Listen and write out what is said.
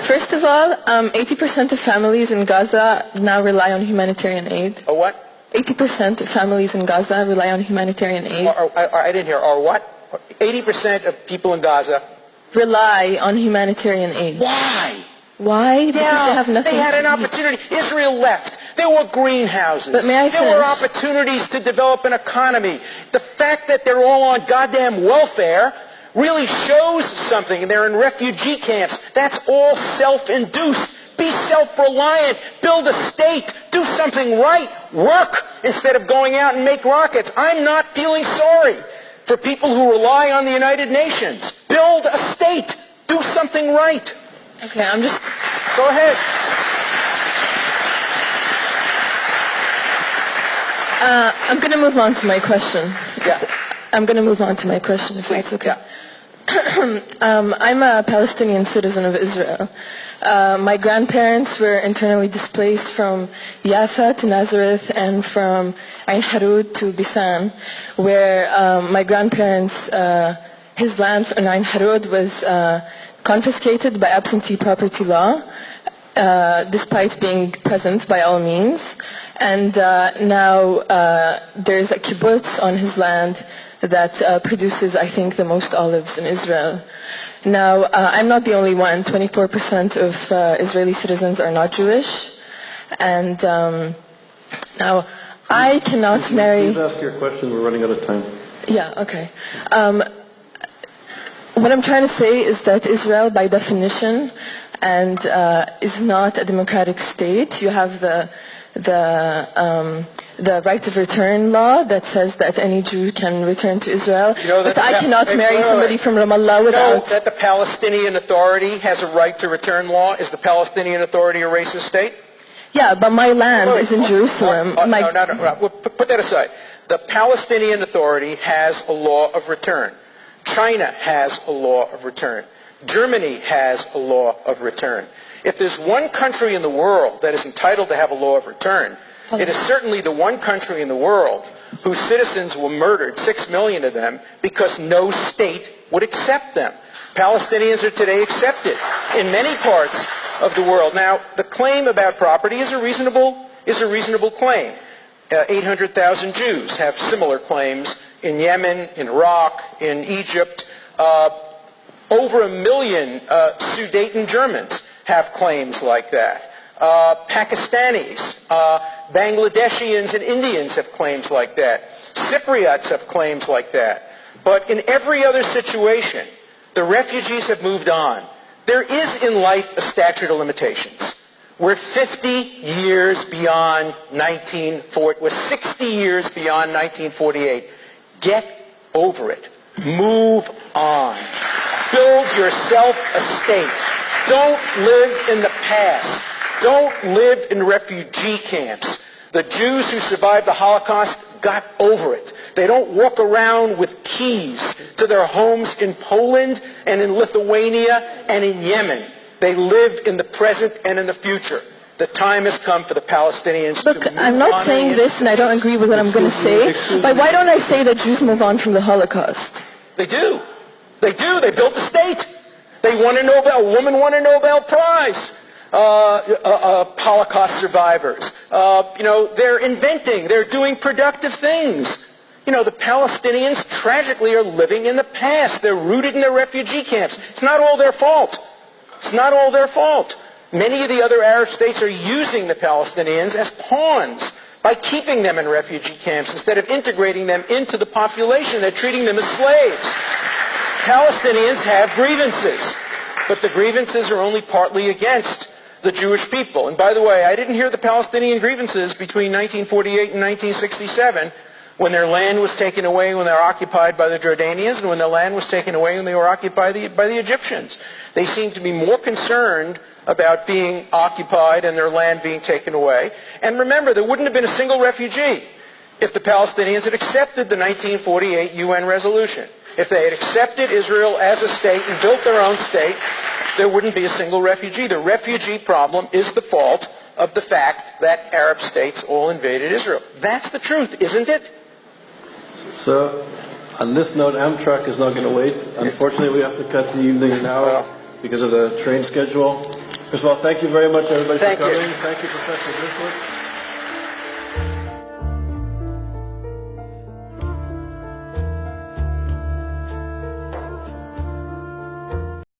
First of all, 80% of families in Gaza now rely on humanitarian aid. A what? 80% of families in Gaza rely on humanitarian aid. I didn't hear. Or what? 80% of people in Gaza rely on humanitarian aid. Why? Why? Because Yeah, they have nothing. They had an opportunity. Israel left. There were greenhouses. But may I finish? There were opportunities to develop an economy. The fact that they're all on goddamn welfare really shows something. And they're in refugee camps. That's all self-induced. Be self-reliant. Build a state. Do something right. Work instead of going out and make rockets. I'm not feeling sorry for people who rely on the United Nations. Build a state. Do something right. Okay, I'm just... Go ahead. I'm going to move on to my question. Yeah. I'm going to move on to my question, if that's okay. Yeah. I'm a Palestinian citizen of Israel. My grandparents were internally displaced from Yafa to Nazareth and from Ain Harod to Bisan, where my grandparents, his land in Ain Harod was confiscated by absentee property law, despite being present by all means. And now there's a kibbutz on his land that produces, I think, the most olives in Israel. Now, I'm not the only one. 24% of Israeli citizens are not Jewish. And now, I cannot marry... Please ask your question. We're running out of time. Yeah, okay. What I'm trying to say is that Israel, by definition, and is not a democratic state. You have the right of return law that says that any Jew can return to Israel. You know that but I cannot marry somebody from Ramallah without... You know that the Palestinian Authority has a right to return law? Is the Palestinian Authority a racist state? Yeah, but my land is in Jerusalem. No. Well, put that aside. The Palestinian Authority has a law of return. China has a law of return. Germany has a law of return. If there's one country in the world that is entitled to have a law of return, it is certainly the one country in the world whose citizens were murdered, 6 million of them, because no state would accept them. Palestinians are today accepted in many parts of the world. Now, the claim about property is a reasonable claim. 800,000 Jews have similar claims in Yemen, in Iraq, in Egypt. Over 1 million Sudeten Germans have claims like that. Pakistanis, Bangladeshians and Indians have claims like that. Cypriots have claims like that. But in every other situation, the refugees have moved on. There is in life a statute of limitations. We're 50 years beyond 1940. We're 60 years beyond 1948. Get over it. Move on. Build yourself a state. Don't live in the past. Don't live in refugee camps. The Jews who survived the Holocaust got over it. They don't walk around with keys to their homes in Poland and in Lithuania and in Yemen. They live in the present and in the future. The time has come for the Palestinians to move on. Look, I'm not saying this, and I don't agree with what I'm going to say, but why don't I say that Jews move on from the Holocaust? They do. They do. They built a state. They won a woman won a Nobel Prize. Holocaust survivors. They're inventing. They're doing productive things. The Palestinians tragically are living in the past. They're rooted in their refugee camps. It's not all their fault. It's not all their fault. Many of the other Arab states are using the Palestinians as pawns by keeping them in refugee camps instead of integrating them into the population. They're treating them as slaves. Palestinians have grievances, but the grievances are only partly against the Jewish people. And by the way, I didn't hear the Palestinian grievances between 1948 and 1967 when their land was taken away when they were occupied by the Jordanians and when their land was taken away when they were occupied by the Egyptians. They seem to be more concerned about being occupied and their land being taken away. And remember, there wouldn't have been a single refugee if the Palestinians had accepted the 1948 UN resolution. If they had accepted Israel as a state and built their own state, there wouldn't be a single refugee. The refugee problem is the fault of the fact that Arab states all invaded Israel. That's the truth, isn't it? So, on this note, Amtrak is not going to wait. Unfortunately, we have to cut the evening now because of the train schedule. First of all, thank you very much, everybody, Thank for you. coming. Thank you, Professor Bishop.